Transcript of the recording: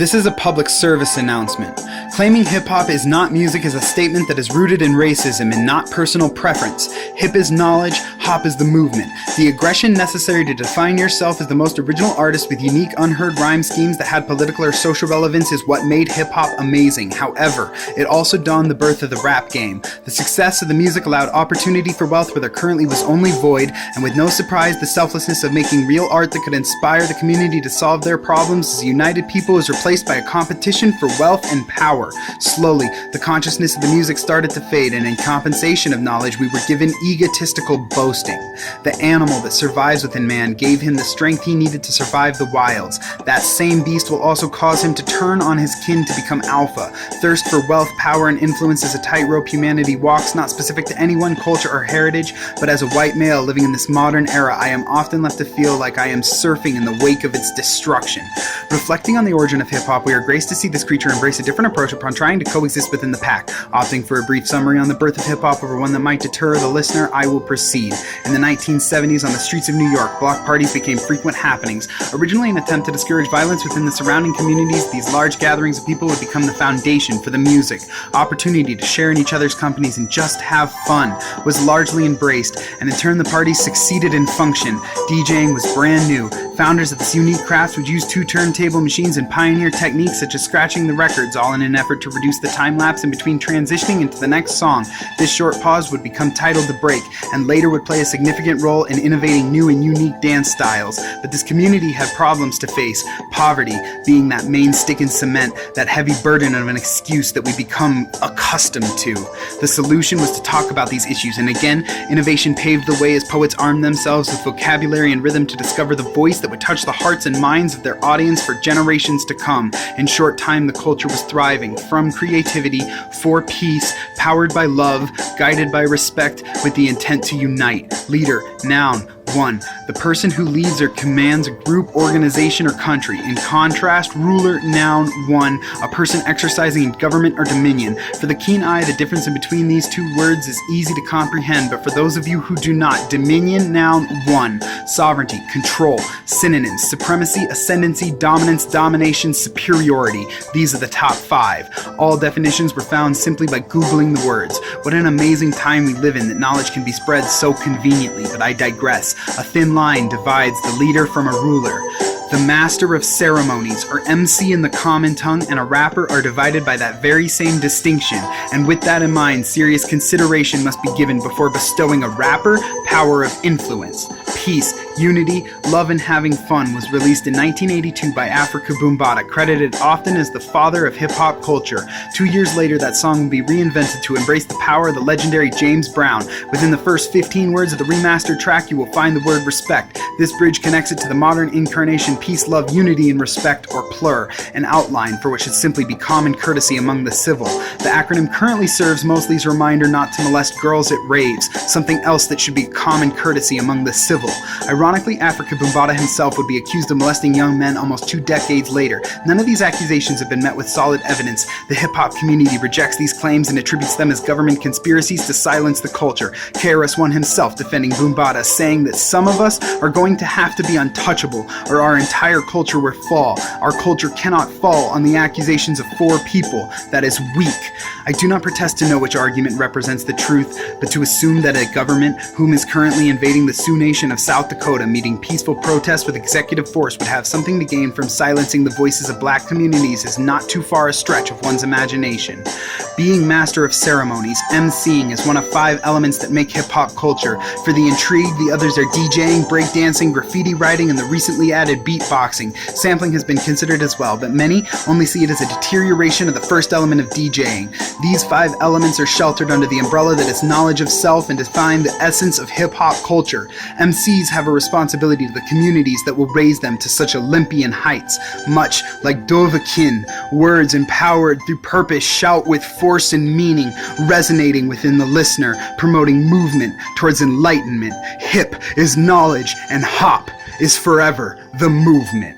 This is a public service announcement. Claiming hip-hop is not music is a statement that is rooted in racism and not personal preference. Hip is knowledge, hop is the movement. The aggression necessary to define yourself as the most original artist with unique, unheard rhyme schemes that had political or social relevance is what made hip-hop amazing. However, it also dawned the birth of the rap game. The success of the music allowed opportunity for wealth where there currently was only void, and with no surprise, the selflessness of making real art that could inspire the community to solve their problems as a united people is replaced by a competition for wealth and power. Slowly, the consciousness of the music started to fade, and in compensation of knowledge, we were given egotistical boasting. The animal that survives within man gave him the strength he needed to survive the wilds. That same beast will also cause him to turn on his kin to become alpha. Thirst for wealth, power, and influence is a tightrope humanity walks, not specific to any one culture or heritage, but as a white male living in this modern era, I am often left to feel like I am surfing in the wake of its destruction. Reflecting on the origin of hip-hop, we are graced to see this creature embrace a different approach upon trying to coexist within the pack. Opting for a brief summary on the birth of hip-hop over one that might deter the listener, I will proceed. In the 1970s, on the streets of New York, block parties became frequent happenings. Originally an attempt to discourage violence within the surrounding communities, these large gatherings of people would become the foundation for the music. Opportunity to share in each other's companies and just have fun was largely embraced, and in turn the parties succeeded in function. DJing was brand new. Founders of this unique craft would use two turntable machines and pioneer techniques such as scratching the records, all in an effort to reduce the time lapse in between transitioning into the next song. This short pause would become titled The Break, and later would play a significant role in innovating new and unique dance styles. But this community had problems to face, poverty being that main stick in cement, that heavy burden of an excuse that we become accustomed to. The solution was to talk about these issues, and again, innovation paved the way as poets armed themselves with vocabulary and rhythm to discover the voice that would touch the hearts and minds of their audience for generations to come. In short time, the culture was thriving from creativity, for peace, powered by love, guided by respect, with the intent to unite. Leader, noun, one, the person who leads or commands a group, organization, or country. In contrast, ruler, noun, one, a person exercising government or dominion. For the keen eye, the difference in between these two words is easy to comprehend, but for those of you who do not, dominion, noun, one, sovereignty, control, synonyms, supremacy, ascendancy, dominance, domination, superiority. These are the top 5. All definitions were found simply by Googling the words. What an amazing time we live in that knowledge can be spread so conveniently, but I digress. A thin line divides the leader from a ruler. The master of ceremonies, or MC in the common tongue, and a rapper are divided by that very same distinction, and with that in mind, serious consideration must be given before bestowing a rapper power of influence. Peace, unity, love, and having fun was released in 1982 by Afrika Bambaataa, credited often as the father of hip-hop culture. 2 years later, that song will be reinvented to embrace the power of the legendary James Brown. Within the first 15 words of the remastered track, you will find the word respect. This bridge connects it to the modern incarnation peace, love, unity, and respect, or PLUR, an outline for what should simply be common courtesy among the civil. The acronym currently serves mostly as a reminder not to molest girls at raves, something else that should be common courtesy among the civil. Ironically, Afrika Bambaataa himself would be accused of molesting young men almost 2 decades later. None of these accusations have been met with solid evidence. The hip-hop community rejects these claims and attributes them as government conspiracies to silence the culture. KRS-One himself defending Bambaataa, saying that some of us are going to have to be untouchable, or our entire culture will fall. Our culture cannot fall on the accusations of 4 people. That is weak. I do not pretend to know which argument represents the truth, but to assume that a government whom is currently invading the Sioux Nation of South Dakota meeting peaceful protests with executive force would have something to gain from silencing the voices of black communities is not too far a stretch of one's imagination. Being master of ceremonies, MCing is one of 5 elements that make hip-hop culture. For the intrigued, the others are DJing, breakdancing, graffiti writing, and the recently added beatboxing. Sampling has been considered as well, but many only see it as a deterioration of the first element of DJing. These 5 elements are sheltered under the umbrella that is knowledge of self and define the essence of hip-hop culture. MCs have a responsibility to the communities that will raise them to such Olympian heights. Much like Dovahkiin, words empowered through purpose shout with force and meaning, resonating within the listener, promoting movement towards enlightenment. Hip is knowledge, and hop is forever the movement.